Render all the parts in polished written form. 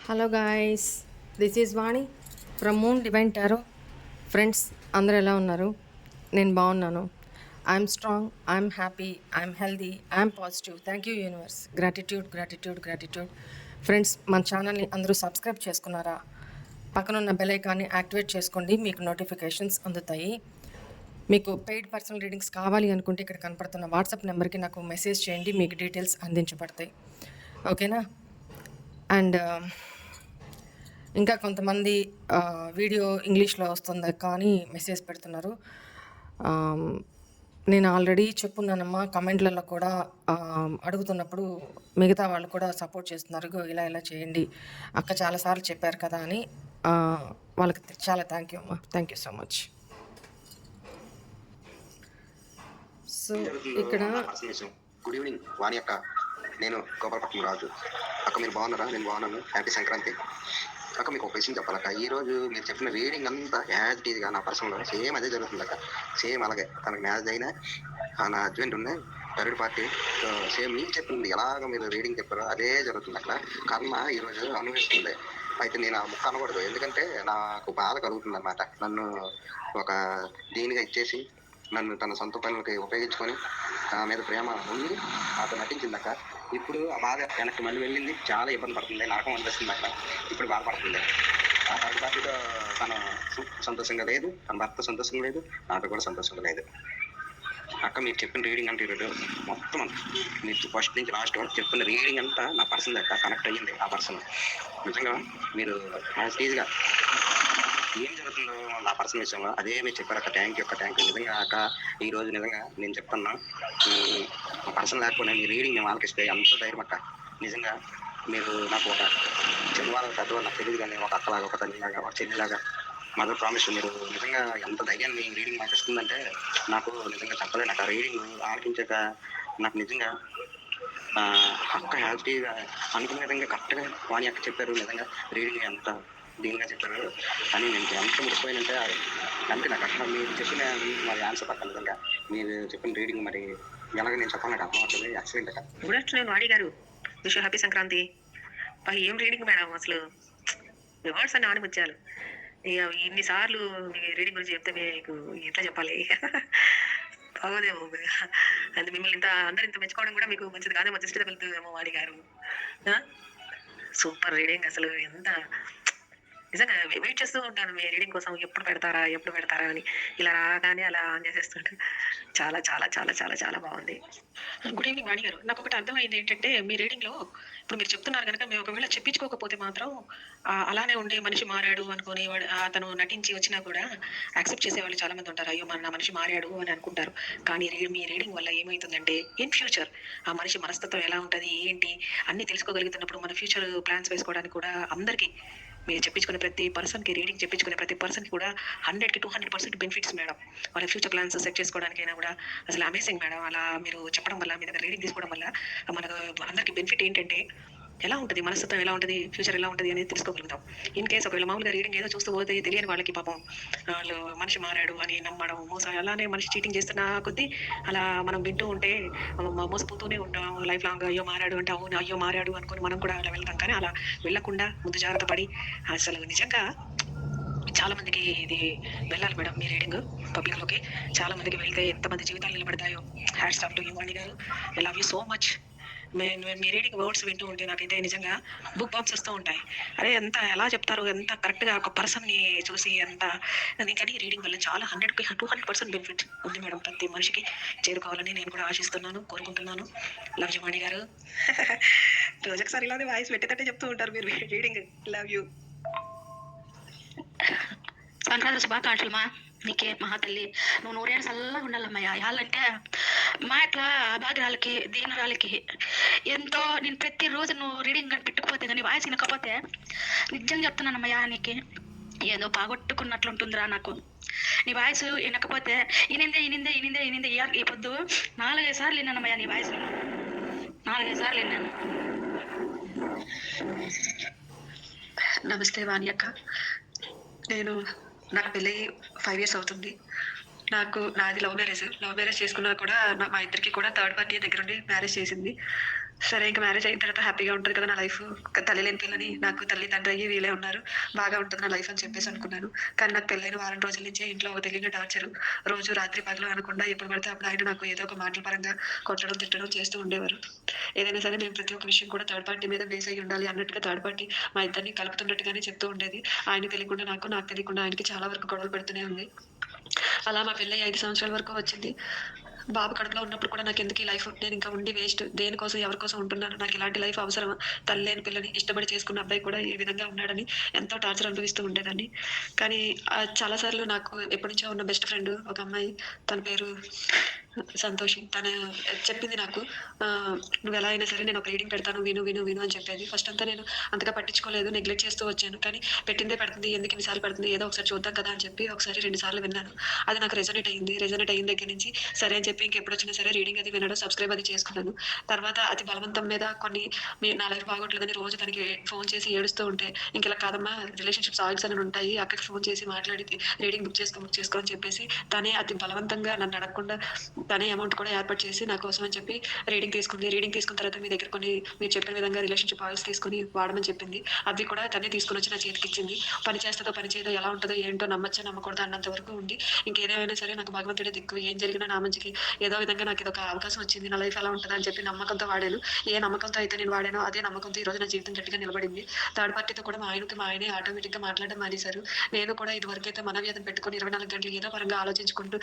Hello guys, this is Vani from moon divine tarot. Friends అందరూ ఎలా ఉన్నారు? నేను బాగున్నాను. I'm strong, I'm happy, I'm healthy, I'm positive. Thank you universe. Gratitude gratitude gratitude. Friends, మన ఛానల్ని అందరూ subscribe చేసుకున్నారా? పక్కనున్న బెల్ ఐకాన్ని యాక్టివేట్ చేసుకోండి, మీకు నోటిఫికేషన్స్ అందుతాయి. మీకు పెయిడ్ పర్సనల్ రీడింగ్స్ కావాలి అనుకుంటే ఇక్కడ కనపడుతున్న వాట్సాప్ నెంబర్కి నాకు మెసేజ్ చేయండి, మీకు డీటెయిల్స్ అందించబడతాయి. ఓకేనా? అండ్ ఇంకా కొంతమంది వీడియో ఇంగ్లీష్లో వస్తుంది కానీ మెసేజ్ పెడుతున్నారు. నేను ఆల్రెడీ చెప్పున్నానమ్మా, కమెంట్లలో కూడా అడుగుతున్నప్పుడు మిగతా వాళ్ళు కూడా సపోర్ట్ చేస్తున్నారు. ఇలా ఇలా చేయండి అక్క, చాలాసార్లు చెప్పారు కదా అని. వాళ్ళకి చాలా థ్యాంక్ యూ అమ్మా, thank you so much. So ఇక్కడ గుడ్ ఈవినింగ్ వాణి అక్క, నేను గోపాలపట్నం రాజు. అక్క మీరు బాగున్నారా? నేను బాగున్నాను. హ్యాపీ సంక్రాంతి అక్క. మీకు ఒక విషయం చెప్పాలక్క, ఈ రోజు మీరు చెప్పిన రీడింగ్ అంతా యాజ్ ఇట్ ఈజ్గా నా పర్సనల్ సేమ్ అదే జరుగుతుంది అక్క. సేమ్ అలాగే తనకు మ్యారేజ్ అయినా నా హస్బెండ్ ఉన్నాయి, థర్డ్ పార్టీ. సేమ్ మీకు చెప్పింది ఎలాగ మీరు రీడింగ్ చెప్పారో అదే జరుగుతుంది అక్కడ. కర్మ ఈరోజు అనుభవిస్తుంది. అయితే నేను ఆ ముక్క అనకూడదు, ఎందుకంటే నాకు బాధ కలుగుతుంది అనమాట. నన్ను ఒక దీనిగా ఇచ్చేసి నన్ను తన సొంత పనులకి ఉపయోగించుకొని నా మీద ప్రేమ ఉండి అతను నటించిందక్క. ఇప్పుడు ఆ బాధ వెనక్కి మళ్ళీ వెళ్ళింది, చాలా ఇబ్బంది పడుతుంది, నరకం అనిపిస్తుంది అక్క. ఇప్పుడు బాధపడుతుంది. ఆ థర్డ్ పార్టీతో తను సంతోషంగా లేదు, తన భర్త సంతోషంగా లేదు, నాతో కూడా సంతోషంగా లేదు అక్క. మీరు చెప్పిన రీడింగ్ అంటే ఈరోజు మొత్తం మీరు ఫస్ట్ నుంచి లాస్ట్ వరకు చెప్పిన రీడింగ్ అంతా నా పర్సన్ దగ్గర కనెక్ట్ అయ్యింది. ఆ పర్సన్ నిజంగా మీరు ఈజీగా ఏం జరుగుతుందో నా పర్సనల్ విషయంలో అదే మీరు చెప్పారు అక్క. థ్యాంక్ యూ అక్క, థ్యాంక్ యూ. నిజంగా అక్క ఈ రోజు నిజంగా నేను చెప్తున్నా, మా పర్సనల్ లేకపోయినా మీ రీడింగ్ మేము ఆలకిస్తే అంత ధైర్యం అక్క. నిజంగా మీరు నాకు ఒక చిన్నవాళ్ళ పెద్దవాళ్ళు నాకు తెలియదు, కానీ ఒక అక్కలాగా, ఒక తల్లిలాగా, ఒక చెల్లిలాగా మదర్ ప్రామిస్. మీరు నిజంగా ఎంత ధైర్యాన్ని మీ రీడింగ్ మాకు ఇస్తుందంటే నాకు నిజంగా చెప్పలేదు. నాకు ఆ రీడింగ్ ఆలకించాక నాకు నిజంగా అక్క హ్యాపీగా అనుకున్న విధంగా కరెక్ట్గా వాణి అక్క చెప్పారు. నిజంగా రీడింగ్ ఎంత దీనిగా చెప్పారు అని నేను ఎంత ముడిపోయినంటే అంటే నాకు అక్కడ మీరు చెప్పిన మరి ఆన్సర్ పక్కన నిజంగా మీరు చెప్పిన రీడింగ్ మరి ఎలాగ నేను చెప్పాలి, నాకు అర్థం అవుతుంది. యాక్సిడెంట్ అక్క. గుడ్ ఆఫ్టర్నూన్ వాణి గారు, విష్ హ్యాపీ సంక్రాంతి. ఏం రీడింగ్ మేడం, అసలు వర్డ్స్ అని ఆనిముత్యాలు. ఇన్నిసార్లు మీ రీడింగ్ గురించి చెప్తే మీకు ఎట్లా చెప్పాలి? బాగోదేమో, అది మిమ్మల్ని అందరు ఇంత మెచ్చుకోవడం కూడా మీకు మంచిది కాదేమో, జస్ట్ వెళ్తుందేమో వాణి గారు. సూపర్ రీడింగ్ అసలు. ఎంత నిజంగా వెయిట్ చేస్తూ ఉంటాను మీ రీడింగ్ కోసం, ఎప్పుడు పెడతారా అని. ఇలా రాగానే అలా ఆన్ చేసేస్తుంటే చాలా చాలా చాలా చాలా చాలా బాగుంది. గుడ్ ఈవినింగ్ వాణి గారు. నాకు ఒకటి అర్థమైంది ఏంటంటే, మీ రీడింగ్లో ఇప్పుడు మీరు చెప్తున్నారు కనుక, మేము ఒకవేళ చెప్పించుకోకపోతే మాత్రం అలానే ఉండే మనిషి మారాడు అనుకుని అతను నటించి వచ్చినా కూడా యాక్సెప్ట్ చేసేవాళ్ళు చాలా మంది ఉంటారు. అయ్యో నా మనిషి మారాడు అని అనుకుంటారు. కానీ మీ రీడింగ్ వల్ల ఏమవుతుందంటే, ఇన్ ఫ్యూచర్ ఆ మనిషి మనస్తత్వం ఎలా ఉంటుంది ఏంటి అన్ని తెలుసుకోగలుగుతున్నప్పుడు మన ఫ్యూచర్ ప్లాన్స్ వేసుకోవడానికి కూడా అందరికీ మీరు చెప్పించుకునే ప్రతి పర్సన్కి, రీడింగ్ చెప్పించుకునే ప్రతి పర్సన్కి కూడా 100కి 200% బెనిఫిట్స్ మేడం. వాళ్ళ ఫ్యూచర్ ప్లాన్స్ సెట్ చేసుకోవడానికైనా కూడా అసలు అమేజింగ్ మేడం. అలా మీరు చెప్పడం వల్ల, మీ దగ్గర రీడింగ్ తీసుకోవడం వల్ల మనకు అందరికీ బెనిఫిట్ ఏంటంటే, ఎలా ఉంటుంది మనస్తత్వం, ఎలా ఉంటుంది ఫ్యూచర్, ఎలా ఉంటుంది అనేది తెలుసుకోగలుగుతాం. ఇన్ కేసు ఒకవేళ మామూలుగా రీడింగ్ ఏదో చూస్తూ పోతే తెలియని వాళ్ళకి పాపం వాళ్ళు మనిషి మారాడు అని నమ్మడం, మోసం, అలానే మనిషి చీటింగ్ చేస్తున్న కొద్దీ అలా మనం వింటూ ఉంటే మోసపోతూనే ఉంటాం లైఫ్ లాంగ్. అయ్యో మారాడు అంటే అవును అయ్యో మారాడు అనుకుని మనం కూడా అలా వెళ్తాం. కానీ అలా వెళ్ళకుండా ముందు జాగ్రత్త పడి అసలు నిజంగా చాలా మందికి ఇది వెళ్ళాలి మేడం. మీ రీడింగ్ పబ్లిక్ లోకి చాలా మందికి వెళ్తే ఎంతమంది జీవితాలు నిలబడతాయో. హ్యాట్స్ ఆఫ్ టు యూ వాణి గారు. I love you so much. Me reading words వింటూ ఉంటే నాకైతే నిజంగా బుక్ బాంబ్స్ వస్తూ ఉంటాయి. అరే ఎంత ఎలా చెప్తారు, ఎంత కరెక్ట్గా ఒక పర్సన్ని చూసి ఎంత. కానీ రీడింగ్ వల్ల చాలా 100కి 200% బెనిఫిట్ ఉంది మేడం. ప్రతి మనిషికి చేరుకోవాలని నేను కూడా ఆశిస్తున్నాను, కోరుకుంటున్నాను. లవ్ యూ వాణి గారు. రోజుకసారి ఇలానే వాయిస్ పెట్టేటట్టే చెప్తూ ఉంటారు మీరు రీడింగ్. Love you. సంక్రాంతి శుభాకాంక్షలు మా నీకే మహాతల్లి. నువ్వు నూరేళ్ళు చల్లగా ఉండాలమ్మయ్యా. యాలంటే మా ఇట్లా అభాగ్యాలకి, దీనరాలకి ఎంతో నేను ప్రతిరోజు నువ్వు రీడింగ్ కానీ పెట్టుకుపోతే కానీ వాయిస్ వినకపోతే నిజంగా చెప్తున్నానమ్మయ్యా, నీకు ఏదో బాగొట్టుకున్నట్లుంటుందిరా నాకు. నీ వాయిస్ వినకపోతే ఇనిందే ఈ పొద్దు 4-5 సార్లు విన్నానమ్మయ్యా నీ వాయిస్. 4-5 సార్లు విన్నాను. నమస్తే వాణి అక్క. నాకు పెళ్ళి 5 years అవుతుంది. నాది లవ్ మ్యారేజ్ చేసుకున్నా కూడా మా ఇద్దరికి కూడా థర్డ్ పార్టీ దగ్గర ఉండి మ్యారేజ్ చేసింది. సరే ఇంకా మ్యారేజ్ అయిన తర్వాత హ్యాపీగా ఉంటుంది కదా నా లైఫ్. తల్లి లేని పిల్లని నాకు తల్లి తండ్రి అయ్యి వీళ్ళే ఉన్నారు, బాగా ఉంటుంది నా లైఫ్ అని చెప్పేసి అనుకున్నాను. కానీ నాకు పెళ్ళైన వారం రోజుల నుంచే ఇంట్లో ఒక తెలియని టార్చర్. రోజు రాత్రి పగలు అనకుండా ఎప్పుడు పడితే అప్పుడు ఆయన నాకు ఏదో ఒక మాటల పరంగా కొట్టడం తిట్టడం చేస్తూ ఉండేవారు. ఏదైనా సరే మేము ప్రతి ఒక్క విషయం కూడా థర్డ్ పార్టీ మీద బేస్ అయ్యి ఉండాలి అన్నట్టుగా థర్డ్ పార్టీ మా ఇద్దరిని కలుపుతున్నట్టుగానే చెప్తూ ఉండేది. ఆయన తెలియకుండా నాకు తెలియకుండా ఆయనకి చాలా వరకు గొడవలు పెడుతూనే ఉంది. అలా మా పెళ్ళై 5 సంవత్సరాల వరకు వచ్చింది. బాబు కడుపులో ఉన్నప్పుడు కూడా నాకు ఎందుకు ఈ లైఫ్, నేను ఇంకా ఉండి వేస్ట్, దేనికోసం ఎవరి కోసం ఉంటున్నాను, నాకు ఇలాంటి లైఫ్ అవసరమా, తల్లి లేని పిల్లని ఇష్టపడి చేసుకున్న అబ్బాయి కూడా ఈ విధంగా ఉన్నాడని ఎంతో టార్చర్ అనుభవిస్తూ ఉండేదాన్ని. కానీ చాలాసార్లు నాకు ఎప్పటి నుంచో ఉన్న బెస్ట్ ఫ్రెండ్ ఒక అమ్మాయి, తన పేరు సంతోషి, తను చెప్పింది నాకు, నువ్వు ఎలా అయినా సరే నేను ఒక రీడింగ్ పెడతాను, విను విను విను అని చెప్పేది. ఫస్ట్ అంతా నేను అంతగా పట్టించుకోలేదు, నెగ్లెక్ట్ చేస్తూ వచ్చాను. కానీ పెట్టిందే పెడుతుంది, ఎందుకు ఇన్నిసార్లు పెడుతుంది, ఏదో ఒకసారి చూద్దాం కదా అని చెప్పి ఒకసారి 2 సార్లు విన్నాను. అది నాకు రెజొనేట్ అయింది. రెజొనేట్ అయిన దగ్గర నుంచి సరే అని చెప్పి ఇంకెప్పుడు వచ్చినా సరే రీడింగ్ అది వినడం, సబ్స్క్రైబ్ అది చేసుకున్నాను. తర్వాత అది బలవంతం మీద కొన్ని నా లైఫ్ బాగోట్లేదని రోజు తనకి ఫోన్ చేసి ఏడుస్తూ ఉంటే, ఇంకెలా కాదమ్మా రిలేషన్షిప్స్ ఆయిల్స్ అని ఉంటాయి, అక్కడికి ఫోన్ చేసి మాట్లాడి రీడింగ్ బుక్ చేసుకో అని చెప్పేసి తనే అతి బలవంతంగా నన్ను అడగకుండా తనే అమౌంట్ కూడా ఏర్పాటు చేసి నా కోసం అని చెప్పి రీడింగ్ తీసుకుంది. రీడింగ్ తీసుకున్న తర్వాత మీ దగ్గర కొన్ని మీరు చెప్పిన విధంగా రిలేషన్షిప్ ఆయిల్స్ తీసుకొని వాడమని చెప్పింది. అవి కూడా తనే తీసుకుని వచ్చి నా చేతికి ఇచ్చింది. పని చేస్తుందో పని చేయదో, ఎలా ఉంటుందో ఏంటో, నమ్మచ్చా నమ్మకూడదు అన్నంత వరకు ఉండి, ఇంకేదేమైనా సరే నాకు భగవంతుడే దిక్కు, ఏం జరిగినా నా మంచికి, ఏదో విధంగా నాకు ఇదొక అవకాశం వచ్చింది, నా లైఫ్ ఎలా ఉంటుంది అని చెప్పి నమ్మకంతో వాడాను. ఏ నమ్మకంతో అయితే నేను వాడానో అదే నమ్మకంతో ఈరోజు నా జీవితం గట్టిగా నిలబడింది. థర్డ్ పార్టీతో కూడా మా ఆయనే ఆటోమేటిక్గా మాట్లాడడం మానేశారు. నేను కూడా ఇదివరకైతే మనవ్యతం పెట్టుకుని 24 గంటలు ఏదో పరంగా ఆలోచించుకుంటూ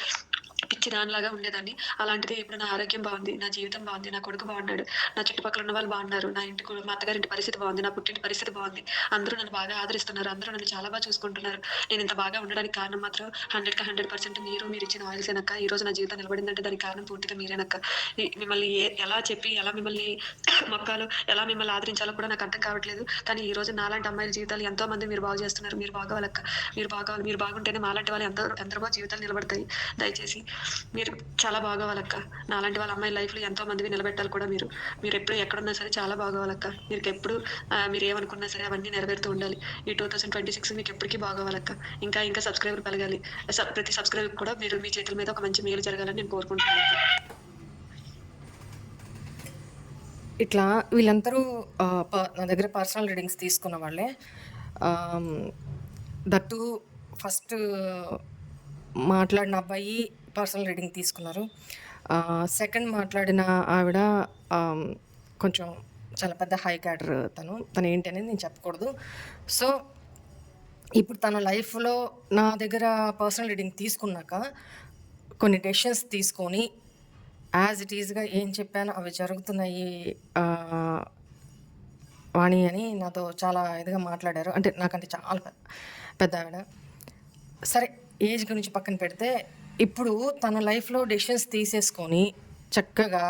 పిచ్చి దానిలాగా ఉండేదాన్ని. అలాంటిది ఇప్పుడు నా ఆరోగ్యం బాగుంది, నా జీవితం బాగుంది, నా కొడుకు బాగున్నాడు, నా చుట్టుపక్కల ఉన్న వాళ్ళు బాగున్నారు, నా ఇంటికి మా అత్తగారింటి పరిస్థితి బాగుంది, నా పుట్టింటి పరిస్థితి బాగుంది, అందరూ నన్ను బాగా ఆదరిస్తున్నారు, అందరూ నన్ను చాలా బాగా చూసుకుంటున్నారు. నేను ఇంత బాగా ఉండడానికి కారణం మాత్రం 100% మీరు ఇచ్చిన ఆయిల్స్ ఏనక్క. ఈ రోజు నా జీవితం నిలబడిందంటే దానికి కారణం పూర్తిగా మీరేనక్క. మిమ్మల్ని ఎలా చెప్పి, ఎలా మిమ్మల్ని మొక్కాలో, ఎలా మిమ్మల్ని ఆదరించాలో కూడా నాకు అర్థం కావట్లేదు. కానీ ఈ రోజు నాలాంటి అమ్మాయిల జీవితాలు ఎంతో మంది మీరు బాగు చేస్తున్నారు. మీరు బాగోవాలక్క, మీరు బాగోవాలి, మీరు బాగుంటేనే మాలాంటి వాళ్ళు ఎందరో జీవితాలు నిలబడతాయి. దయచేసి మీరు చాలా బాగోవాలక్క. నాలాంటి వాళ్ళ అమ్మాయి లైఫ్లో ఎంతో మందివి నిలబెట్టాలి కూడా. మీరు ఎప్పుడు ఎక్కడున్నా సరే చాలా బాగోవాలక్క. మీకు ఎప్పుడు మీరు ఏమనుకున్నా సరే అవన్నీ నెరవేరుతూ ఉండాలి. ఈ 2026 మీకు ఎప్పటికీ బాగోవాలక్క. ఇంకా సబ్స్క్రైబర్ పెరగాలి. ప్రతి సబ్స్క్రైబర్ కూడా మీరు మీ చేతుల మీద ఒక మంచి మేలు జరగాలని నేను కోరుకుంటున్నాను. ఇట్లా వీళ్ళందరూ నా దగ్గర పర్సనల్ రీడింగ్స్ తీసుకున్న వాళ్ళే. దట్టు ఫస్ట్ మాట్లాడిన అబ్బాయి పర్సనల్ రీడింగ్ తీసుకున్నారు. సెకండ్ మాట్లాడిన ఆవిడ కొంచెం చాలా పెద్ద హై క్యాడర్. తను ఏంటి అనేది నేను చెప్పకూడదు. సో ఇప్పుడు తన లైఫ్లో నా దగ్గర పర్సనల్ రీడింగ్ తీసుకున్నాక కొన్ని డెసిషన్స్ తీసుకొని యాజ్ ఇట్ ఈజ్గా ఏం చెప్పానో అవి జరుగుతున్నాయి వాణి అని నాతో చాలా ఇదిగా మాట్లాడారు. అంటే నాకంటే చాలా పెద్ద ఆవిడ. సరే, ఏజ్ గురించి పక్కన పెడితే ఇప్పుడు తన లైఫ్లో డెసిషన్స్ తీసేసుకొని చక్కగా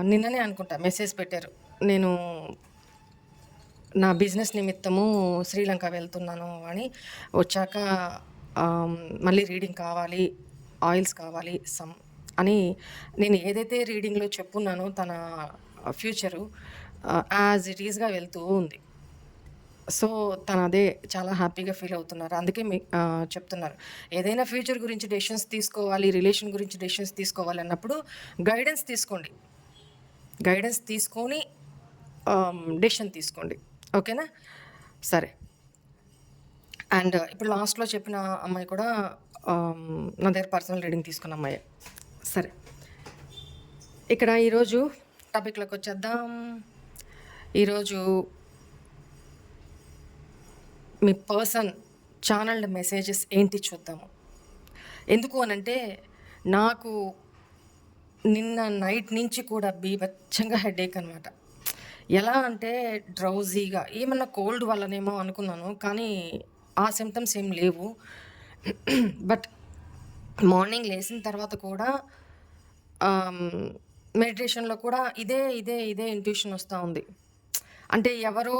నిన్ననే అనుకుంటా మెసేజ్ పెట్టారు, నేను నా బిజినెస్ నిమిత్తము శ్రీలంక వెళ్తున్నాను అని, వచ్చాక మళ్ళీ రీడింగ్ కావాలి, ఆయిల్స్ కావాలి అని. నేను ఏదైతే రీడింగ్లో చెప్పున్నానో తన ఫ్యూచరు యాజ్ ఇట్ ఈస్గా వెళ్తూ ఉంది. సో తను అదే చాలా హ్యాపీగా ఫీల్ అవుతున్నారు. అందుకే చెప్తున్నారు, ఏదైనా ఫ్యూచర్ గురించి డెసిషన్స్ తీసుకోవాలి, రిలేషన్ గురించి డెసిషన్స్ తీసుకోవాలి అన్నప్పుడు గైడెన్స్ తీసుకోండి. గైడెన్స్ తీసుకొని డెసిషన్ తీసుకోండి. ఓకేనా? సరే. అండ్ ఇప్పుడు లాస్ట్లో చెప్పిన అమ్మాయి కూడా నా దగ్గర పర్సనల్ రీడింగ్ తీసుకున్న అమ్మాయి. సరే, ఇక్కడ ఈరోజు టాపిక్లోకి వచ్చేద్దాం. ఈరోజు మీ పర్సన్ ఛానల్ మెసేజెస్ ఏంటి చూద్దాము. ఎందుకు అనంటే నాకు నిన్న నైట్ నుంచి కూడా బీభత్సంగా హెడేక్ అనమాట. ఎలా అంటే డ్రౌజీగా, ఏమన్నా కోల్డ్ వల్లనేమో అనుకున్నాను, కానీ ఆ సిమ్టమ్స్ ఏం లేవు. బట్ మార్నింగ్ లేచిన తర్వాత కూడా మెడిటేషన్లో కూడా ఇదే ఇంట్యూషన్ వస్తూ ఉంది. అంటే ఎవరో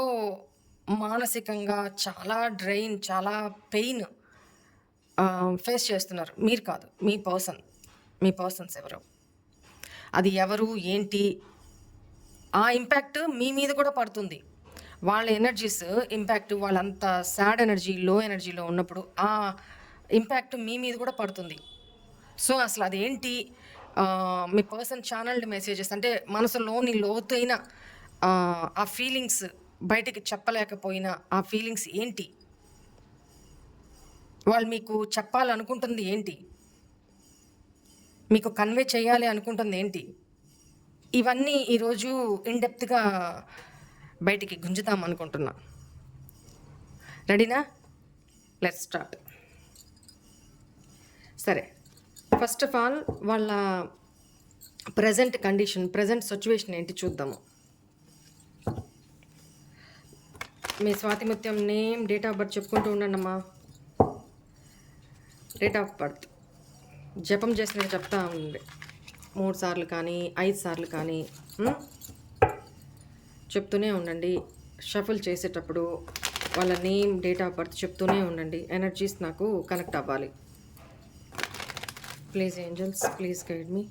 మానసికంగా చాలా డ్రైన్, చాలా పెయిన్ ఫేస్ చేస్తున్నారు. మీరు కాదు, మీ పర్సన్స్ ఎవరు, అది ఎవరు ఏంటి, ఆ ఇంపాక్ట్ మీ మీద కూడా పడుతుంది. వాళ్ళ ఎనర్జీస్ ఇంపాక్ట్, వాళ్ళంత సాడ్ ఎనర్జీ, లో ఎనర్జీలో ఉన్నప్పుడు ఆ ఇంపాక్ట్ మీ మీద కూడా పడుతుంది. సో అసలు అదేంటి, మీ పర్సన్ ఛానల్డ్ మెసేజెస్ అంటే మనసులోని లోతైన ఆ ఫీలింగ్స్ బయటికి చెప్పలేకపోయిన ఆ ఫీలింగ్స్ ఏంటి, వాళ్ళు మీకు చెప్పాలనుకుంటుంది ఏంటి, మీకు కన్వే చేయాలి అనుకుంటుంది ఏంటి, ఇవన్నీ ఈరోజు ఇన్డెప్త్గా బయటికి గుంజుతాం అనుకుంటున్నా. రెడీనా? Let's start. సరే, ఫస్ట్ ఆఫ్ ఆల్ వాళ్ళ ప్రజెంట్ కండిషన్, ప్రజెంట్ సిచ్యువేషన్ ఏంటి చూద్దాము. మీ స్వాతిముత్యం నేమ్, డేట్ ఆఫ్ బర్త్ చెప్పుకుంటూ ఉండండి అమ్మా. డేట్ ఆఫ్ బర్త్ జపం చేసినట్టు చెప్తా ఉండండి, 3 సార్లు కానీ 5 సార్లు కానీ చెప్తూనే ఉండండి. షఫుల్ చేసేటప్పుడు వాళ్ళ నేమ్, డేట్ ఆఫ్ బర్త్ చెప్తూనే ఉండండి. ఎనర్జీస్ నాకు కనెక్ట్ అవ్వాలి. ప్లీజ్ ఏంజల్స్, ప్లీజ్ గైడ్ మీ.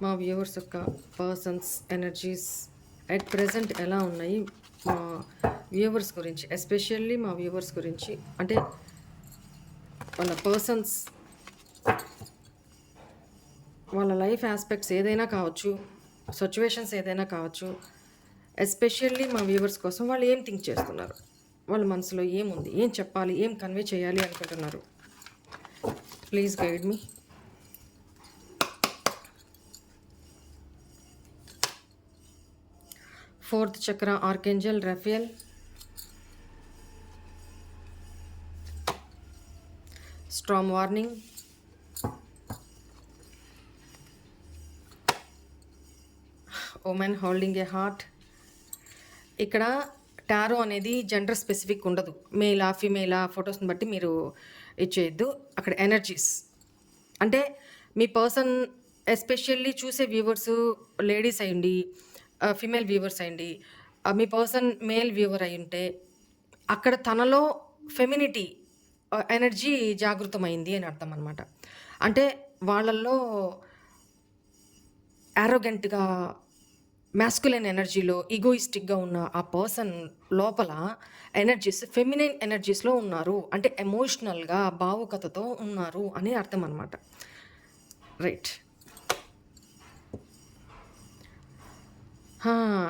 మా వ్యూవర్స్ యొక్క పర్సన్స్ ఎనర్జీస్ అట్ ప్రెజెంట్ ఎలా ఉన్నాయి, మా వ్యూవర్స్ గురించి, ఎస్పెషల్లీ మా వ్యూవర్స్ గురించి, అంటే వాళ్ళ పర్సన్స్, వాళ్ళ లైఫ్ ఆస్పెక్ట్స్ ఏదైనా కావచ్చు, సిచ్యువేషన్స్ ఏదైనా కావచ్చు, ఎస్పెషల్లీ మా వ్యూవర్స్ కోసం వాళ్ళు ఏం థింక్ చేస్తున్నారు, వాళ్ళ మనసులో ఏముంది, ఏం చెప్పాలి, ఏం కన్వే చేయాలి అనుకుంటున్నారు. Please guide me. ఫోర్త్ చక్ర archangel Rafale, strong warning, women holding a heart. ఇక్కడ టారో అనేది జెండర్ స్పెసిఫిక్ ఉండదు, మేలా ఫీమేలా ఫొటోస్ని బట్టి మీరు ఇచ్చేయద్దు. అక్కడ ఎనర్జీస్ అంటే మీ పర్సన్, ఎస్పెషల్లీ చూసే వ్యూవర్స్ లేడీస్ అయ్యండి, ఫీమేల్ వ్యూవర్స్ అయ్యండి, మీ పర్సన్ మేల్ వ్యూవర్ అయి ఉంటే అక్కడ తనలో ఫెమినిటీ ఎనర్జీ జాగృతమైంది అని అర్థం అనమాట. అంటే వాళ్ళల్లో యారోగెంట్గా, మ్యాస్కులైన్ ఎనర్జీలో ఈగోయిస్టిక్గా ఉన్న ఆ పర్సన్ లోపల ఎనర్జీస్ ఫెమినైన్ ఎనర్జీస్లో ఉన్నారు, అంటే ఎమోషనల్గా భావుకతతో ఉన్నారు అని అర్థం అనమాట. Right.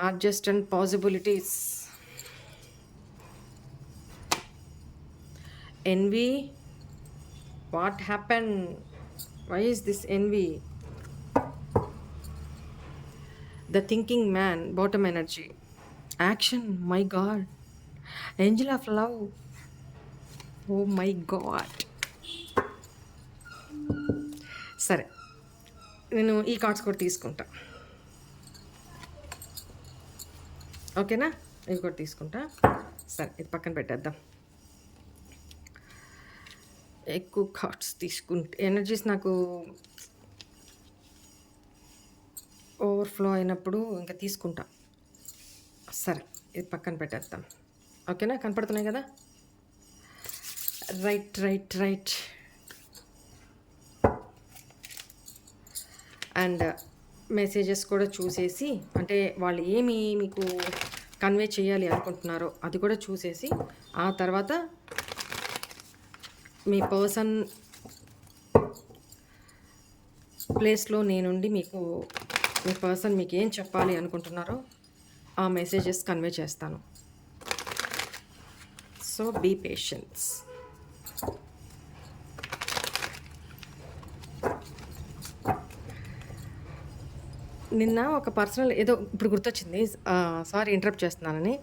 Adjust and possibilities. envy, what happened, why is this envy? The thinking man, bottom energy. Action, my god. Angel of love, oh my god. సరే, నేను ఈ కార్డ్స్ కూడా తీసుకుంటా, ఓకేనా? ఇవి కూడా తీసుకుంటా. సరే, ఇది పక్కన పెట్టేద్దాం. ఎక్కువ కార్డ్స్ తీసుకుంటే ఎనర్జీస్ నాకు ఓవర్ఫ్లో అయినప్పుడు ఇంకా తీసుకుంటా. సరే, ఇది పక్కన పెట్టేద్దాం, ఓకేనా? కనపడుతున్నాయి కదా? Right right right. And messages కూడా చూసేసి, అంటే వాళ్ళు ఏమి మీకు కన్వే చేయాలి అనుకుంటున్నారో అది కూడా చూసేసి, ఆ తర్వాత మీ పర్సన్ ప్లేస్లో నేనుండి మీకు, మీ పర్సన్ మీకు ఏం చెప్పాలి అనుకుంటున్నారో ఆ మెసేజెస్ కన్వే చేస్తాను. So be patience. నిన్న ఒక పర్సనల్ ఏదో ఇప్పుడు గుర్తొచ్చింది, సారీ ఇంటరప్ట్ చేస్తున్నానని.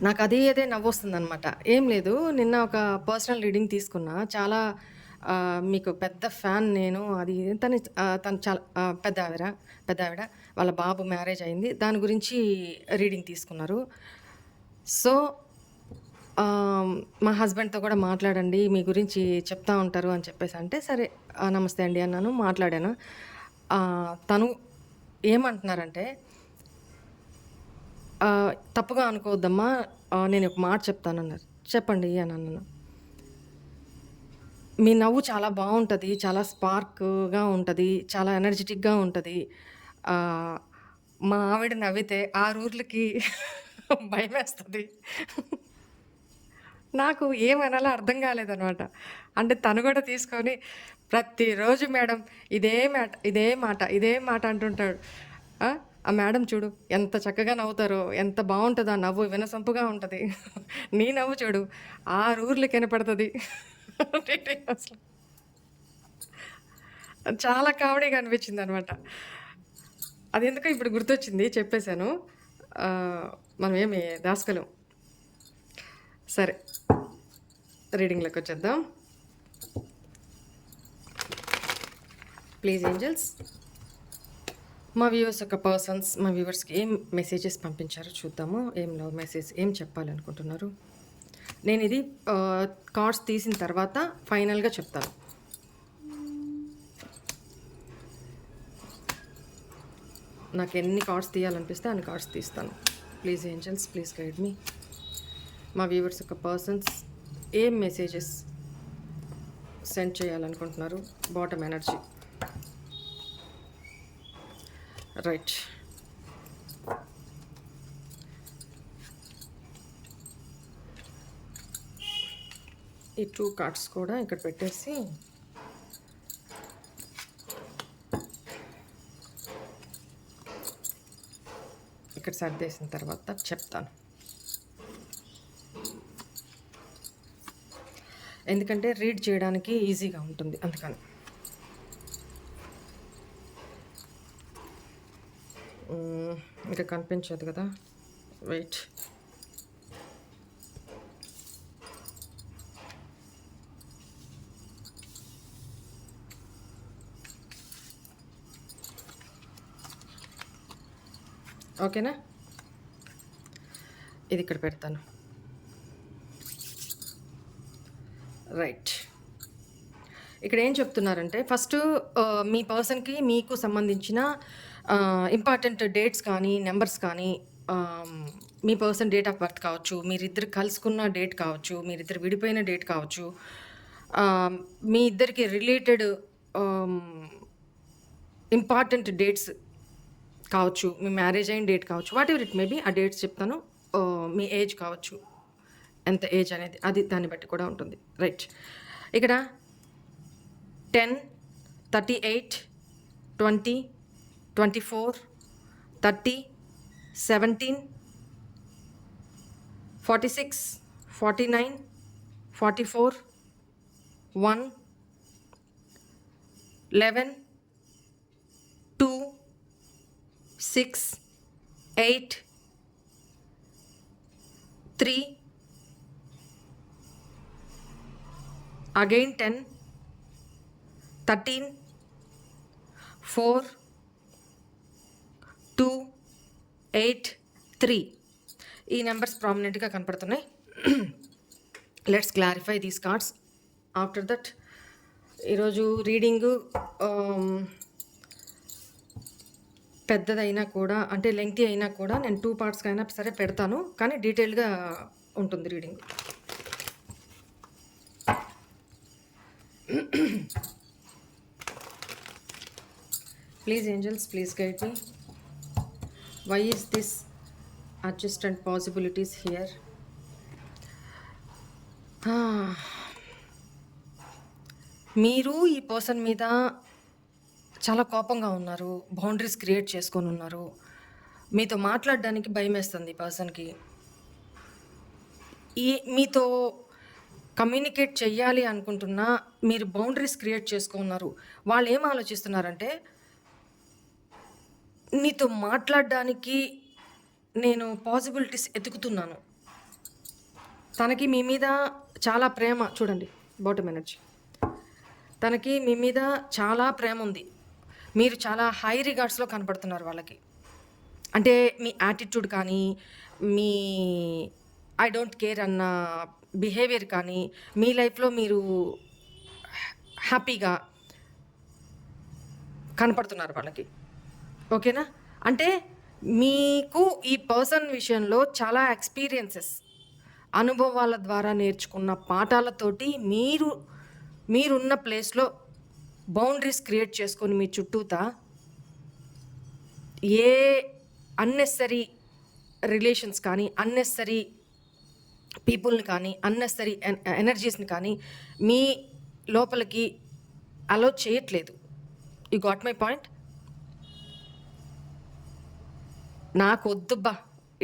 నాకు అదే నవ్వు వస్తుందన్నమాట. ఏం లేదు, నిన్న ఒక పర్సనల్ రీడింగ్ తీసుకున్నా. చాలా మీకు పెద్ద ఫ్యాన్ నేను. అది తను చాలా పెద్ద ఆవిడ, వాళ్ళ బాబు మ్యారేజ్ అయింది, దాని గురించి రీడింగ్ తీసుకున్నారు. సో మా హస్బెండ్తో కూడా మాట్లాడండి, మీ గురించి చెప్తా ఉంటారు అని చెప్పేసి అంటే, సరే నమస్తే అండి అన్నాను, మాట్లాడాను. తను ఏమంటున్నారంటే, తప్పుగా అనుకోవద్దమ్మా, నేను ఒక మాట చెప్తానన్నారు. చెప్పండి అని అన్నాను. మీ నవ్వు చాలా బాగుంటుంది, చాలా స్పార్క్గా ఉంటుంది, చాలా ఎనర్జెటిక్గా ఉంటుంది. మా ఆవిడ నవ్వితే 6 ఊర్లకి భయం వేస్తుంది. నాకు ఏమనాలో అర్థం కాలేదనమాట. అంటే తను కూడా తీసుకొని ప్రతిరోజు మేడం ఇదే మాట అంటుంటాడు. ఆ మేడం చూడు ఎంత చక్కగా నవ్వుతారో, ఎంత బాగుంటుందో ఆ నవ్వు, వినసొంపుగా ఉంటుంది. నీ నవ్వు చూడు 6 ఊర్లకి వినపడుతుంది. అసలు చాలా కామెడీగా అనిపించింది అనమాట. అది ఎందుకో ఇప్పుడు గుర్తొచ్చింది, చెప్పేశాను. మనం ఏమి దాసుకోలేం. సరే, రీడింగ్లోకి వచ్చేద్దాం. ప్లీజ్ ఏంజల్స్, మా వ్యూవర్స్ యొక్క పర్సన్స్ మా వ్యూవర్స్కి ఏం మెసేజెస్ పంపించారో చూద్దాము. ఏం లవ్ మెసేజ్, ఏం చెప్పాలనుకుంటున్నారు. నేను ఇది కార్డ్స్ తీసిన తర్వాత ఫైనల్గా చెప్తాను. నాకు ఎన్ని కార్డ్స్ తీయాలనిపిస్తే అన్ని కార్డ్స్ తీస్తాను. ప్లీజ్ ఏంజల్స్, ప్లీజ్ గైడ్ మీ. మా వ్యూవర్స్ యొక్క పర్సన్స్ ఏం మెసేజెస్ సెండ్ చేయాలనుకుంటున్నారు. Bottom energy. రైట్, ఈ 2 కార్డ్స్ కూడా ఇక్కడ పెట్టేసి ఇక్కడ సర్దేసిన తర్వాత చెప్తాను. ఎందుకంటే రీడ్ చేయడానికి ఈజీగా ఉంటుంది అందుకని. ఇంకా కనిపించదు కదా, వెయిట్. ఓకేనా, ఇది ఇక్కడ పెడతాను. రైట్, ఇక్కడ ఏం చెప్తున్నారంటే ఫస్ట్ మీ పర్సన్కి మీకు సంబంధించిన ఇంపార్టెంట్ డేట్స్ కానీ నెంబర్స్ కానీ, మీ పర్సన్ డేట్ ఆఫ్ బర్త్ కావచ్చు, మీరిద్దరు కలుసుకున్న డేట్ కావచ్చు, మీరిద్దరు విడిపోయిన డేట్ కావచ్చు, మీ ఇద్దరికి రిలేటెడ్ ఇంపార్టెంట్ డేట్స్ కావచ్చు, మీ మ్యారేజ్ అయిన డేట్ కావచ్చు, వాట్ ఎవర్ ఇట్ మేబీ, ఆ డేట్స్ చెప్తాను. మీ ఏజ్ కావచ్చు, ఎంత ఏజ్ అనేది, అది దాన్ని బట్టి కూడా ఉంటుంది. రైట్, ఇక్కడ 10, 38, 20, 24, 30, 17, 46, 49, 44, 1, 11, 2, 6, 8, 3, again 10, 13, 4, 2, 8, 3. ఈ నెంబర్స్ ప్రామినెంట్గా కనపడుతున్నాయి. Let's clarify these cards. After that ఈరోజు రీడింగు పెద్దదైనా కూడా, అంటే లెంగ్తీ అయినా కూడా నేను 2 పార్ట్స్కి అయినా సరే పెడతాను, కానీ డీటెయిల్గా ఉంటుంది reading. Please angels, please guide me. Why is this adjustment possibilities here? మీరు ఈ పర్సన్ మీద చాలా కోపంగా ఉన్నారు, బౌండరీస్ క్రియేట్ చేసుకొని ఉన్నారు. మీతో మాట్లాడడానికి భయం వేస్తుంది ఈ పర్సన్కి. మీతో కమ్యూనికేట్ చెయ్యాలి అనుకుంటున్నా మీరు బౌండరీస్ క్రియేట్ చేసుకున్నారు. వాళ్ళు ఏం ఆలోచిస్తున్నారంటే, నీతో మాట్లాడడానికి నేను పాసిబిలిటీస్ ఎతుకుతున్నాను. తనకి మీ మీద చాలా ప్రేమ, చూడండి బాటమ్ ఎనర్జీ, తనకి మీ మీద చాలా ప్రేమ ఉంది. మీరు చాలా హై రిగార్డ్స్లో కనపడుతున్నారు వాళ్ళకి. అంటే మీ యాటిట్యూడ్ కానీ, మీ ఐ డోంట్ కేర్ అన్న బిహేవియర్ కానీ, మీ లైఫ్లో మీరు హ్యాపీగా కనపడుతున్నారు వాళ్ళకి. ఓకేనా, అంటే మీకు ఈ పర్సన్ విషయంలో చాలా ఎక్స్పీరియన్సెస్, అనుభవాల ద్వారా నేర్చుకున్న పాఠాలతోటి మీరున్న ప్లేస్లో బౌండరీస్ క్రియేట్ చేసుకొని మీ చుట్టూతా ఏ అన్నెసరీ రిలేషన్స్ కానీ, అన్నెసరీ పీపుల్ని కానీ అన్నెసరీ ఎనర్జీస్ని కానీ మీ లోపలికి అలో చేయట్లేదు. You got my point? నాకు వద్దుబ్బా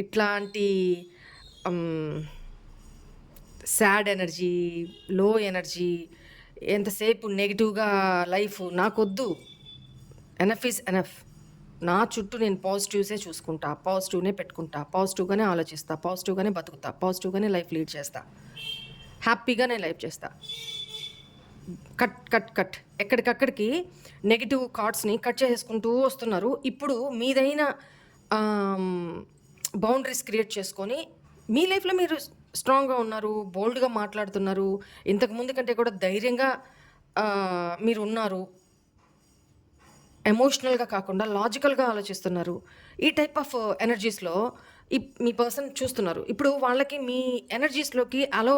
ఇట్లాంటి సాడ్ ఎనర్జీ, లో ఎనర్జీ, ఎంతసేపు నెగిటివ్గా లైఫ్ నాకొద్దు. Enough is enough. నా చుట్టూ నేను పాజిటివ్సే చూసుకుంటా, పాజిటివ్నే పెట్టుకుంటా, పాజిటివ్గానే ఆలోచిస్తా, పాజిటివ్గానే బతుకుతా, పాజిటివ్గానే లైఫ్ లీడ్ చేస్తా, హ్యాపీగానే లైఫ్ చేస్తా. కట్ కట్ కట్ ఎక్కడికక్కడికి నెగిటివ్ థాట్స్ని కట్ చేసుకుంటూ వస్తున్నారు. ఇప్పుడు మీదైన బౌండరీస్ క్రియేట్ చేసుకొని మీ లైఫ్లో మీరు స్ట్రాంగ్గా ఉన్నారు, బోల్డ్గా మాట్లాడుతున్నారు, ఇంతకుముందు కంటే కూడా ధైర్యంగా మీరు ఉన్నారు, ఎమోషనల్గా కాకుండా లాజికల్గా ఆలోచిస్తున్నారు. ఈ టైప్ ఆఫ్ ఎనర్జీస్లో మీ పర్సన్ చూస్తున్నారు. ఇప్పుడు వాళ్ళకి మీ ఎనర్జీస్లోకి అలో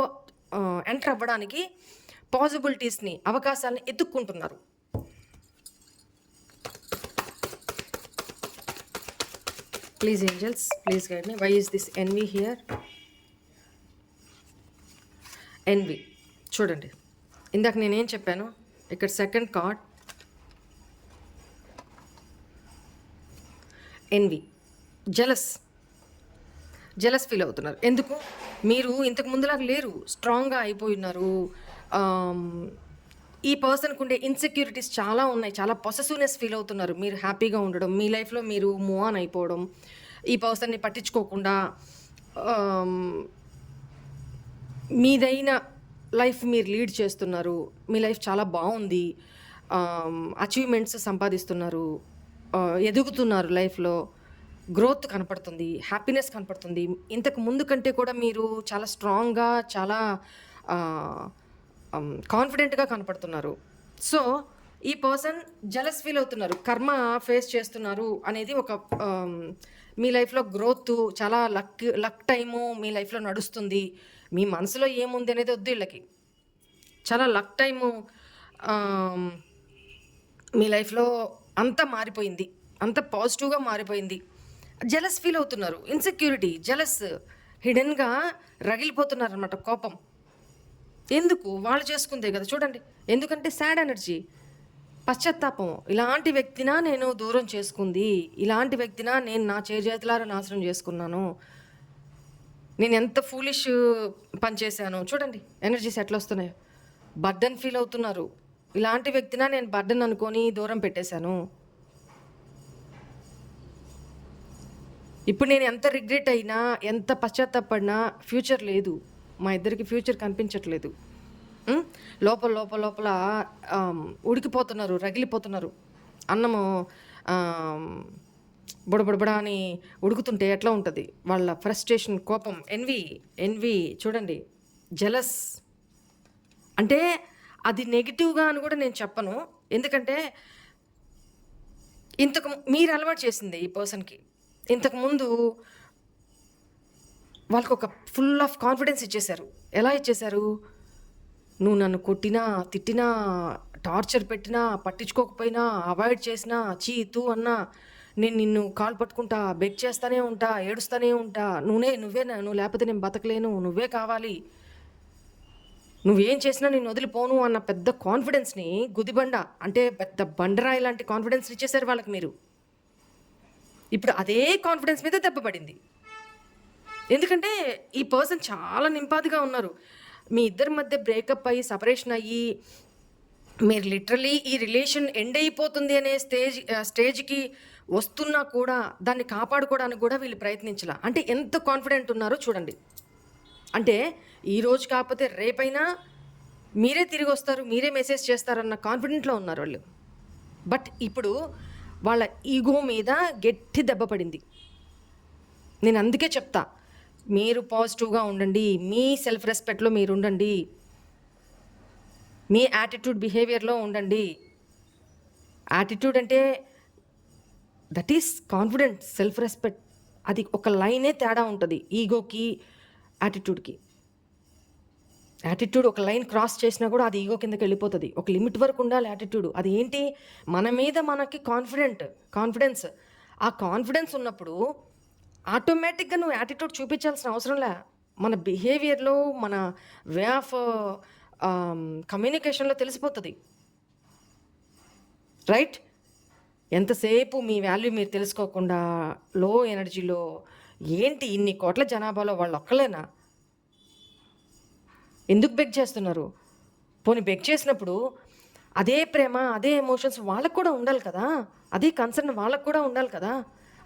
ఎంటర్ అవ్వడానికి పాసిబిలిటీస్ని, అవకాశాలని ఎత్తుక్కుంటున్నారు. Please angels, please guide me. Why is this envy here? Envy చూడండి, ఇందాక నేనేం చెప్పాను, ఇక్కడ second card envy. Jealous feel అవుతున్నారు. ఎందుకు? మీరు ఇంతకు ముందులాగా లేరు, స్ట్రాంగ్గా అయిపోయినారు. ఈ పర్సన్కి ఉండే ఇన్సెక్యూరిటీస్ చాలా ఉన్నాయి, చాలా పొసెసివ్నెస్ ఫీల్ అవుతున్నారు. మీరు హ్యాపీగా ఉండడం, మీ లైఫ్లో మీరు మూవ్ ఆన్ అయిపోవడం, ఈ పర్సన్ని పట్టించుకోకుండా మీదైన లైఫ్ మీరు లీడ్ చేస్తున్నారు. మీ లైఫ్ చాలా బాగుంది, అచీవ్మెంట్స్ సంపాదిస్తున్నారు, ఎదుగుతున్నారు, లైఫ్లో గ్రోత్ కనపడుతుంది, హ్యాపీనెస్ కనపడుతుంది. ఇంతకు ముందు కంటే కూడా మీరు చాలా స్ట్రాంగ్గా, చాలా కాన్ఫిడెంట్గా కనపడుతున్నారు. సో ఈ పర్సన్ జెలస్ ఫీల్ అవుతున్నారు, కర్మ ఫేస్ చేస్తున్నారు అనేది ఒక మీ లైఫ్లో గ్రోత్, చాలా లక్ టైము మీ లైఫ్లో నడుస్తుంది. మీ మనసులో ఏముంది అనేది వద్దు, వీళ్ళకి చాలా లక్ టైము మీ లైఫ్లో అంతా మారిపోయింది, అంత పాజిటివ్గా మారిపోయింది. జెలస్ ఫీల్ అవుతున్నారు, ఇన్సెక్యూరిటీ, జెలస్, హిడెన్గా రగిలిపోతున్నారు అన్నమాట, కోపం. ఎందుకు? వాళ్ళు చేసుకుందే కదా. చూడండి, ఎందుకంటే సాడ్ ఎనర్జీ, పశ్చాత్తాపం. ఇలాంటి వ్యక్తినా నేను దూరం చేసుకుంది, ఇలాంటి వ్యక్తినా నేను నా చేతులారా నాశనం చేసుకున్నాను, నేను ఎంత ఫూలిష్ పని చేశాను. చూడండి ఎనర్జీస్ ఎట్లా వస్తున్నాయో. బర్డన్ ఫీల్ అవుతున్నారు, ఇలాంటి వ్యక్తినా నేను బర్డన్ అనుకొని దూరం పెట్టేశాను. ఇప్పుడు నేను ఎంత రిగ్రెట్ అయినా, ఎంత పశ్చాత్తాపడినా ఫ్యూచర్ లేదు, మా ఇద్దరికి ఫ్యూచర్ కనిపించట్లేదు. లోపల లోపల లోపల ఉడికిపోతున్నారు, రగిలిపోతున్నారు. అన్నము బుడబుడబడా అని ఉడుకుతుంటే ఎట్లా ఉంటుంది వాళ్ళ ఫ్రస్ట్రేషన్, కోపం. ఎన్వీ చూడండి, జెలస్ అంటే అది నెగిటివ్గా అని కూడా నేను చెప్పను. ఎందుకంటే ఇంతకు మీరు అలవాటు చేసింది ఈ పర్సన్కి. ఇంతకుముందు వాళ్ళకి ఒక ఫుల్ ఆఫ్ కాన్ఫిడెన్స్ ఇచ్చేశారు. ఎలా ఇచ్చేశారు? నువ్వు నన్ను కొట్టినా, తిట్టినా, టార్చర్ పెట్టినా, పట్టించుకోకపోయినా, అవాయిడ్ చేసినా, చీ తూ అన్నా, నేను నిన్ను కాలు పట్టుకుంటా, బెగ్ చేస్తూనే ఉంటా, ఏడుస్తూనే ఉంటా, నువ్వు లేకపోతే నేను బతకలేను, నువ్వే కావాలి, నువ్వేం చేసినా నేను వదిలిపోను అన్న పెద్ద కాన్ఫిడెన్స్ని, గుదిబండ అంటే పెద్ద బండరాయి లాంటి కాన్ఫిడెన్స్ ఇచ్చేసారు వాళ్ళకి మీరు. ఇప్పుడు అదే కాన్ఫిడెన్స్ మీద దెబ్బపడింది. ఎందుకంటే ఈ పర్సన్ చాలా నింపాదిగా ఉన్నారు. మీ ఇద్దరి మధ్య బ్రేకప్ అయ్యి, సపరేషన్ అయ్యి, మీరు లిటరలీ ఈ రిలేషన్ ఎండ్ అయిపోతుంది అనే స్టేజ్కి వస్తున్నా కూడా దాన్ని కాపాడుకోవడానికి కూడా వీళ్ళు ప్రయత్నించాల. అంటే ఎంత కాన్ఫిడెంట్ ఉన్నారో చూడండి. అంటే ఈరోజు కాకపోతే రేపైనా మీరే తిరిగి వస్తారు, మీరే మెసేజ్ చేస్తారన్న కాన్ఫిడెంట్లో ఉన్నారు వాళ్ళు. బట్ ఇప్పుడు వాళ్ళ ఈగో మీద గట్టి దెబ్బ పడింది. నేను అందుకే చెప్తా, మీరు పాజిటివ్గా ఉండండి, మీ సెల్ఫ్ రెస్పెక్ట్లో మీరు ఉండండి, మీ యాటిట్యూడ్, బిహేవియర్లో ఉండండి. యాటిట్యూడ్ అంటే that is confident, self respect. అది ఒక లైనే తేడా ఉంటుంది ఈగోకి, యాటిట్యూడ్కి. యాటిట్యూడ్ ఒక లైన్ క్రాస్ చేసినా కూడా అది ఈగో కిందకి వెళ్ళిపోతుంది. ఒక లిమిట్ వరకు ఉండాలి యాటిట్యూడ్. అది ఏంటి? మన మీద మనకి కాన్ఫిడెన్స్. ఆ కాన్ఫిడెన్స్ ఉన్నప్పుడు ఆటోమేటిక్గా నువ్వు యాటిట్యూడ్ చూపించాల్సిన అవసరం లే. మన బిహేవియర్లో, మన వే ఆఫ్ కమ్యూనికేషన్లో తెలిసిపోతుంది, రైట్? ఎంతసేపు మీ వాల్యూ మీరు తెలుసుకోకుండా లో ఎనర్జీలో, ఏంటి ఇన్ని కోట్ల జనాభాలో వాళ్ళు ఒక్కలేనా? ఎందుకు బెగ్ చేస్తున్నారు? పోనీ బెగ్ చేసినప్పుడు అదే ప్రేమ, అదే ఎమోషన్స్ వాళ్ళకు కూడా ఉండాలి కదా, అదే కన్సర్న్ వాళ్ళకు కూడా ఉండాలి కదా.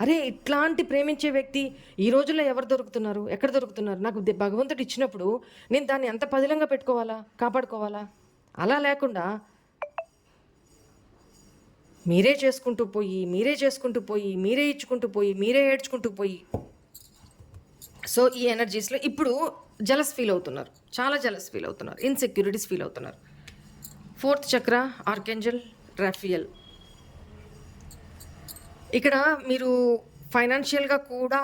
అరే ఇట్లాంటి ప్రేమించే వ్యక్తి ఈ రోజుల్లో ఎవరు దొరుకుతున్నారు, ఎక్కడ దొరుకుతున్నారు? నాకు భగవంతుడు ఇచ్చినప్పుడు నేను దాన్ని ఎంత పదిలంగా పెట్టుకోవాలా, కాపాడుకోవాలా? అలా లేకుండా మీరే చేసుకుంటూ పోయి, మీరే చేసుకుంటూ పోయి, మీరే ఇచ్చుకుంటూ పోయి, మీరే ఏడ్చుకుంటూ పోయి, సో ఈ ఎనర్జీస్లో ఇప్పుడు జలస్ ఫీల్ అవుతున్నారు, చాలా జలస్ ఫీల్ అవుతున్నారు, ఇన్సెక్యూరిటీస్ ఫీల్ అవుతున్నారు. 4th చక్ర ఆర్కేంజల్ రాఫియల్. ఇక్కడ మీరు ఫైనాన్షియల్గా కూడా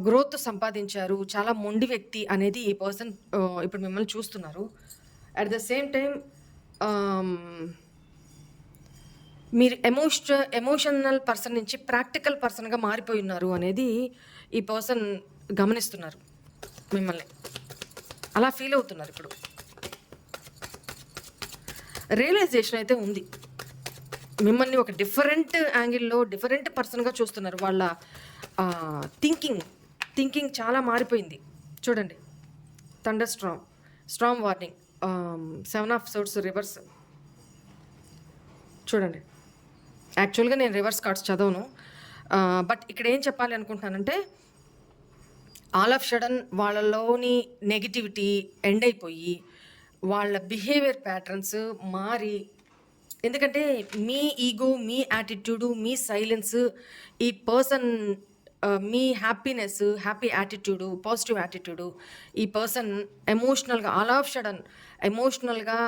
గ్రోత్ సంపాదించారు, చాలా మొండి వ్యక్తి అనేది ఈ పర్సన్ ఇప్పుడు మిమ్మల్ని చూస్తున్నారు. అట్ ద సేమ్ టైం మీరు ఎమోషనల్ పర్సన్ నుంచి ప్రాక్టికల్ పర్సన్గా మారిపోయి ఉన్నారు అనేది ఈ పర్సన్ గమనిస్తున్నారు మిమ్మల్ని, అలా ఫీల్ అవుతున్నారు. ఇప్పుడు రియలైజేషన్ అయితే ఉంది, మిమ్మల్ని ఒక డిఫరెంట్ యాంగిల్లో డిఫరెంట్ పర్సన్గా చూస్తున్నారు. వాళ్ళ థింకింగ్ చాలా మారిపోయింది. చూడండి, thunder storm warning, 7 of swords reverse. చూడండి, యాక్చువల్గా నేను రివర్స్ కార్డ్స్ చదవను, బట్ ఇక్కడ ఏం చెప్పాలి అనుకుంటున్నానంటే, ఆల్ ఆఫ్ సడన్ వాళ్ళలోని నెగిటివిటీ ఎండ్ అయిపోయి వాళ్ళ బిహేవియర్ ప్యాటర్న్స్ మారి, ఎందుకంటే మీ ఈగో, మీ యాటిట్యూడు, మీ సైలెన్స్, ఈ పర్సన్ మీ happiness, happy attitude, positive attitude, ఈ పర్సన్ ఎమోషనల్గా ఆల్ ఆఫ్ సడన్ ఎమోషనల్గా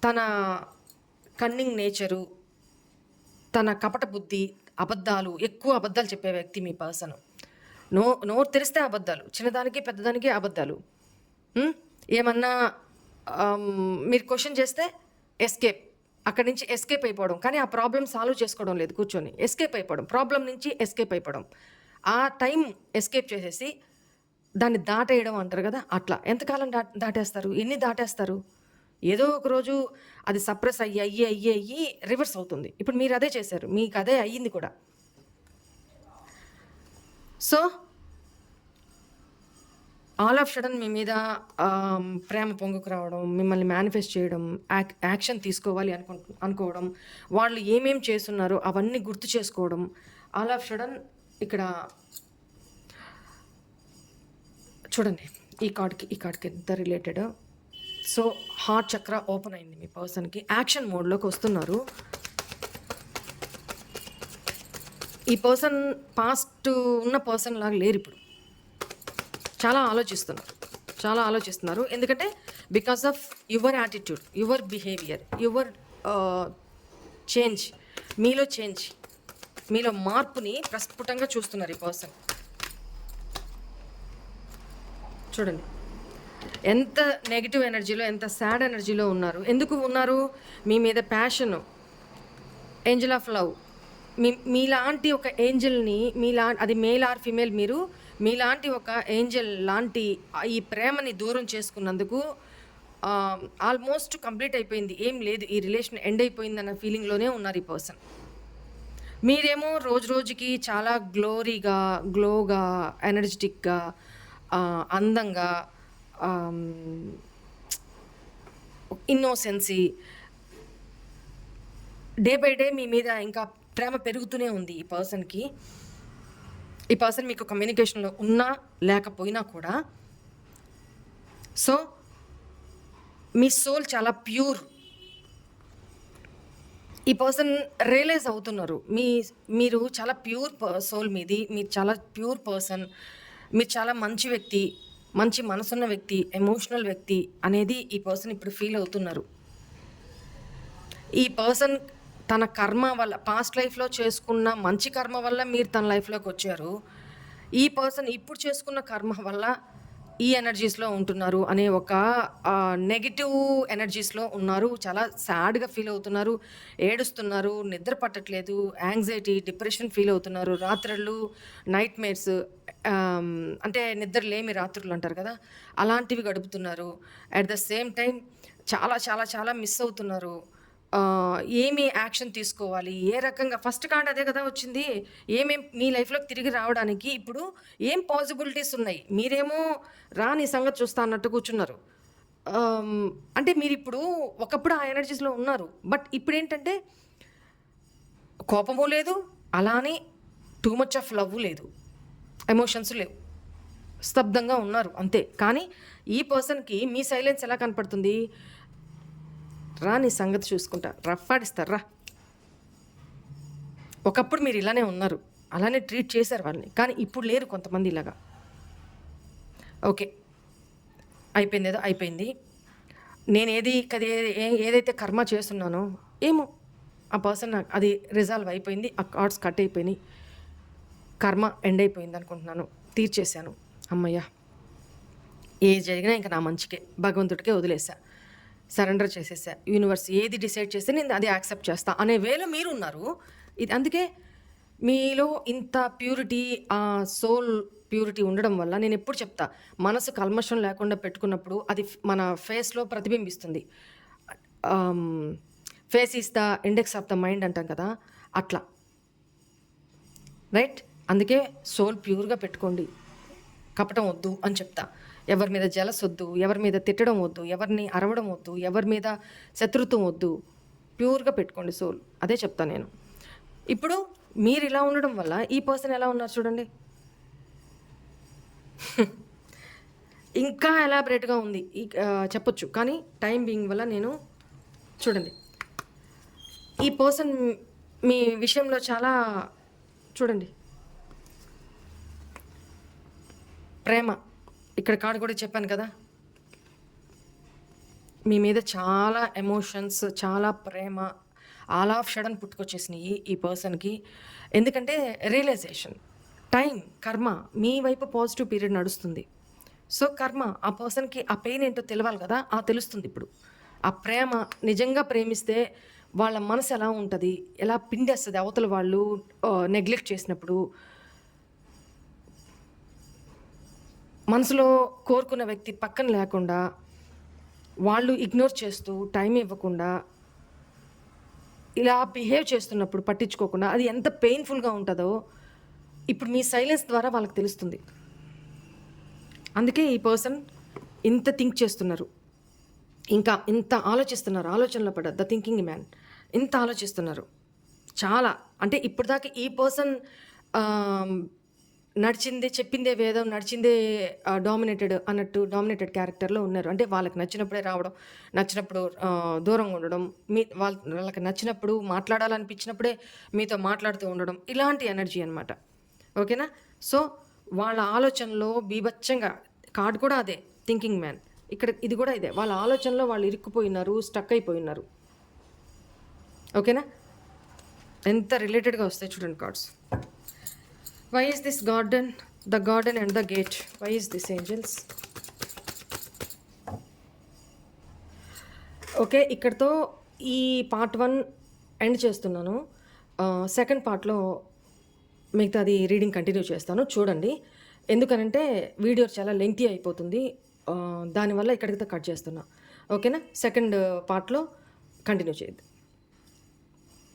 తన కన్నింగ్ నేచరు, తన కపట బుద్ధి, ఎక్కువ అబద్ధాలు చెప్పే వ్యక్తి మీ పర్సన్. నోరు తెరిస్తే అబద్ధాలు, చిన్నదానికి పెద్దదానికి అబద్ధాలు. ఏమన్నా మీరు క్వశ్చన్ చేస్తే ఎస్కేప్, అక్కడి నుంచి ఎస్కేప్ అయిపోవడం, కానీ ఆ ప్రాబ్లమ్ సాల్వ్ చేసుకోవడం లేదు, కూర్చొని ఎస్కేప్ అయిపోవడం, ప్రాబ్లం నుంచి ఎస్కేప్ అయిపోవడం, ఆ టైం ఎస్కేప్ చేసేసి దాన్ని దాటేయడం అంటారు కదా, అట్లా. ఎంతకాలం దాటేస్తారు? ఎన్ని దాటేస్తారు? ఏదో ఒక రోజు అది సప్రెస్ అయ్యి రివర్స్ అవుతుంది. ఇప్పుడు మీరు అదే చేశారు, మీకు అదే అయ్యింది కూడా. సో ఆల్ ఆఫ్ సడన్ మీ మీద ప్రేమ పొంగుకు రావడం, మిమ్మల్ని మేనిఫెస్ట్ చేయడం, యాక్షన్ తీసుకోవాలి అనుకోవడం, వాళ్ళు ఏమేం చేస్తున్నారో అవన్నీ గుర్తు చేసుకోవడం, ఆల్ ఆఫ్ సడన్ ఇక్కడ చూడండి, ఈ కార్డ్కి ఎంత రిలేటెడ్. సో హార్ట్ చక్ర ఓపెన్ అయింది మీ పర్సన్కి, యాక్షన్ మోడ్లోకి వస్తున్నారు. ఈ పర్సన్ పాస్ట్ ఉన్న పర్సన్ లాగా లేరు, ఇప్పుడు చాలా ఆలోచిస్తున్నారు. ఎందుకంటే because of your attitude, your behaviour, your change, మీలో మార్పుని ప్రస్ఫుటంగా చూస్తున్నారు ఈ పర్సన్. చూడండి ఎంత నెగిటివ్ ఎనర్జీలో, ఎంత సాడ్ ఎనర్జీలో ఉన్నారు. ఎందుకు ఉన్నారు? మీ మీద ప్యాషన్, ఏంజల్ ఆఫ్ లవ్, మీలాంటి ఒక ఏంజల్ని, అది మేల్ ఆర్ ఫీమేల్, మీలాంటి ఒక ఏంజల్ లాంటి ఈ ప్రేమని దూరం చేసుకున్నందుకు ఆల్మోస్ట్ కంప్లీట్ అయిపోయింది, ఏం లేదు, ఈ రిలేషన్ ఎండ్ అయిపోయిందన్న ఫీలింగ్లోనే ఉన్నారు ఈ పర్సన్. మీరేమో రోజుకి చాలా గ్లోగా, ఎనర్జెటిక్గా, అందంగా, ఇన్నోసెన్సీ, డే బై డే మీ మీద ఇంకా ప్రేమ పెరుగుతూనే ఉంది ఈ పర్సన్కి. ఈ పర్సన్ మీకు కమ్యూనికేషన్లో ఉన్నా లేకపోయినా కూడా, సో మీ సోల్ చాలా ప్యూర్. ఈ పర్సన్ రియలైజ్ అవుతున్నారు మీరు చాలా ప్యూర్ సోల్ మీది, మీరు చాలా ప్యూర్ పర్సన్, మీరు చాలా మంచి వ్యక్తి, మంచి మనసున్న వ్యక్తి, ఎమోషనల్ వ్యక్తి అనేది ఈ పర్సన్ ఇప్పుడు ఫీల్ అవుతున్నారు. ఈ పర్సన్ తన కర్మ వల్ల, పాస్ట్ లైఫ్లో చేసుకున్న మంచి కర్మ వల్ల మీరు తన లైఫ్లోకి వచ్చారు. ఈ పర్సన్ ఇప్పుడు చేసుకున్న కర్మ వల్ల ఈ ఎనర్జీస్లో ఉంటున్నారు అనే ఒక నెగిటివ్ ఎనర్జీస్లో ఉన్నారు. చాలా సాడ్గా ఫీల్ అవుతున్నారు, ఏడుస్తున్నారు, నిద్ర పట్టట్లేదు, యాంగ్జైటీ, డిప్రెషన్ ఫీల్ అవుతున్నారు, రాత్రుళ్ళు నైట్ మేర్స్, అంటే నిద్ర లేమి రాత్రులు అంటారు కదా, అలాంటివి గడుపుతున్నారు. అట్ ద సేమ్ టైం చాలా చాలా చాలా మిస్ అవుతున్నారు. ఏమి యాక్షన్ తీసుకోవాలి, ఏ రకంగా, ఫస్ట్ కార్డ్ అదే కదా వచ్చింది, మీ లైఫ్లోకి తిరిగి రావడానికి ఇప్పుడు ఏం పాసిబిలిటీస్ ఉన్నాయి. మీరేమో నీ సంగతి చూస్తా అన్నట్టు కూర్చున్నారు. అంటే మీరు ఇప్పుడు ఒకప్పుడు ఆ ఎనర్జీస్లో ఉన్నారు, బట్ ఇప్పుడు ఏంటంటే కోపము లేదు, అలానే టూ మచ్ ఆఫ్ లవ్ లేదు, ఎమోషన్స్ లేవు, స్తబ్దంగా ఉన్నారు అంతే. కానీ ఈ పర్సన్కి మీ సైలెన్స్ ఎలా కనపడుతుంది, నీ సంగతి చూసుకుంటా, రఫ్ ఆడిస్తారు. ఒకప్పుడు మీరు ఇలానే ఉన్నారు, అలానే ట్రీట్ చేశారు వాళ్ళని, కానీ ఇప్పుడు లేరు కొంతమంది ఇలాగా. ఓకే, అయిపోయింది, ఏదో అయిపోయింది. నేను ఏదైతే కర్మ చేస్తున్నానో ఏమో, ఆ పర్సన్ నాకు అది రిజాల్వ్ అయిపోయింది, ఆ కార్డ్స్ కట్ అయిపోయినాయి, కర్మ ఎండ్ అయిపోయింది అనుకుంటున్నాను, తీర్చేశాను, అమ్మయ్య, ఏది జరిగినా ఇంకా నా మంచికే, భగవంతుడికే వదిలేసా, సరెండర్ చేసేసా, యూనివర్స్ ఏది డిసైడ్ చేస్తే నేను అది యాక్సెప్ట్ చేస్తా అనే వేలో మీరు ఉన్నారు. ఇది అందుకే మీలో ఇంత ప్యూరిటీ, ఆ సోల్ ప్యూరిటీ ఉండడం వల్ల నేను ఎప్పుడు చెప్తా, మనసు కల్మషం లేకుండా పెట్టుకున్నప్పుడు అది మన ఫేస్లో ప్రతిబింబిస్తుంది. Face is the index of the mind అంటాం కదా, అట్లా రైట్. అందుకే సోల్ ప్యూర్గా పెట్టుకోండి, కపటం వద్దు అని చెప్తా. ఎవరి మీద జలస్ వద్దు, ఎవరి మీద తిట్టడం వద్దు, ఎవరిని అరవడం వద్దు, ఎవరి మీద శత్రుత్వం వద్దు, ప్యూర్గా పెట్టుకోండి సోల్, అదే చెప్తాను నేను. ఇప్పుడు మీరు ఇలా ఉండడం వల్ల ఈ పర్సన్ ఎలా ఉన్నారు చూడండి, ఇంకా ఎలాబరేట్గా ఉంది చెప్పొచ్చు, కానీ టైం బీయింగ్ వల్ల నేను చూడండి, ఈ పర్సన్ మీ విషయంలో చాలా చూడండి ప్రేమ, ఇక్కడ కార్డు కూడా చెప్పాను కదా, మీ మీద చాలా ఎమోషన్స్, చాలా ప్రేమ ఆల్ ఆఫ్ సడన్ పుట్టుకొచ్చేసినాయి ఈ పర్సన్కి. ఎందుకంటే రియలైజేషన్, టైం, కర్మ, మీ వైపు పాజిటివ్ పీరియడ్ నడుస్తుంది. సో కర్మ, ఆ పర్సన్కి ఆ పెయిన్ ఏంటో తెలియాలి కదా, తెలుస్తుంది ఇప్పుడు. ఆ ప్రేమ, నిజంగా ప్రేమిస్తే వాళ్ళ మనసు ఎలా ఉంటుంది, ఎలా పిండేస్తుంది అవతల వాళ్ళు నెగ్లెక్ట్ చేసినప్పుడు. మనసులో కోరుకున్న వ్యక్తి పక్కన లేకుండా, వాళ్ళు ఇగ్నోర్ చేస్తూ, టైం ఇవ్వకుండా, ఇలా బిహేవ్ చేస్తున్నప్పుడు పట్టించుకోకుండా, అది ఎంత పెయిన్ఫుల్గా ఉంటుందో ఇప్పుడు మీ సైలెన్స్ ద్వారా వాళ్ళకి తెలుస్తుంది. అందుకే ఈ పర్సన్ ఇంత థింక్ చేస్తున్నారు, ఇంకా ఇంత ఆలోచిస్తున్నారు, ఆలోచనలో పడ్డ ద థింకింగ్ మ్యాన్ ఇంత ఆలోచిస్తున్నారు చాలా. అంటే ఇప్పటిదాకా ఈ పర్సన్ నడిచిందే, చెప్పిందే వేదం, నడిచిందే డామినేటెడ్ అన్నట్టు, డామినేటెడ్ క్యారెక్టర్లో ఉన్నారు. అంటే వాళ్ళకి నచ్చినప్పుడే రావడం, నచ్చినప్పుడు దూరంగా ఉండడం, వాళ్ళకి నచ్చినప్పుడు మాట్లాడాలనిపించినప్పుడే మీతో మాట్లాడుతూ ఉండడం, ఇలాంటి ఎనర్జీ అనమాట. ఓకేనా. సో వాళ్ళ ఆలోచనలో బీభత్సంగా, కార్డు కూడా అదే, థింకింగ్ మ్యాన్, ఇక్కడ ఇది కూడా ఇదే, వాళ్ళ ఆలోచనలో వాళ్ళు ఇరుక్కుపోయినారు, స్టక్ అయిపోయినారు. ఓకేనా. ఎంత రిలేటెడ్గా వస్తాయి చూడండి cards. Why is this garden, the garden and the gate? Why is this, angels? Okay, ఇక్కడతో ఈ పార్ట్ 1 ఎండ్ చేస్తున్నాను. సెకండ్ పార్ట్లో మిగతాది రీడింగ్ కంటిన్యూ చేస్తాను, చూడండి. ఎందుకనంటే వీడియో చాలా లెంగ్తీ అయిపోతుంది, దానివల్ల ఇక్కడితో కట్ చేస్తున్నా. ఓకేనా. సెకండ్ పార్ట్లో కంటిన్యూ చేద్దాం.